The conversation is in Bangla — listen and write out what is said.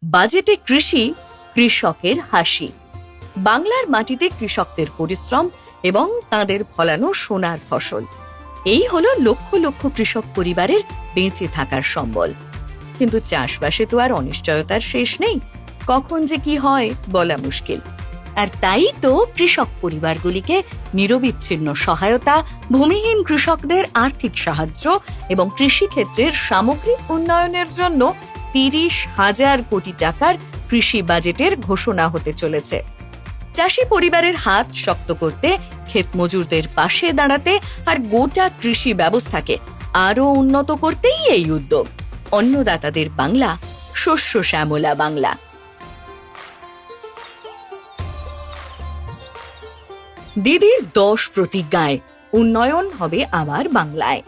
বাজেটে কৃষি, কৃষকের হাসি। বাংলার মাটিতে কৃষকদের পরিশ্রম এবং তাদের ফলানো সোনার ফসল, এই হলো লক্ষ লক্ষ কৃষক পরিবারের বেঁচে থাকার সম্বল। কিন্তু চাষবাসে তো আর অনিশ্চয়তার শেষ নেই, কখন যে কি হয় বলা মুশকিল। আর তাই তো কৃষক পরিবারগুলিকে নিরবিচ্ছিন্ন সহায়তা, ভূমিহীন কৃষকদের আর্থিক সাহায্য এবং কৃষিক্ষেত্রের সামগ্রিক উন্নয়নের জন্য 30,000 কোটি টাকার কৃষি বাজেটের ঘোষণা হতে চলেছে। চাষি পরিবারের হাত শক্ত করতে, ক্ষেত মজুরদের পাশে দাঁড়াতে আর গোটা কৃষি ব্যবস্থাকে আরো উন্নত করতেই এই উদ্যোগ। অন্নদাতাদের বাংলা, শস্য শ্যামলা বাংলা। দিদির 10 প্রতিজ্ঞায় উন্নয়ন হবে আমার বাংলায়।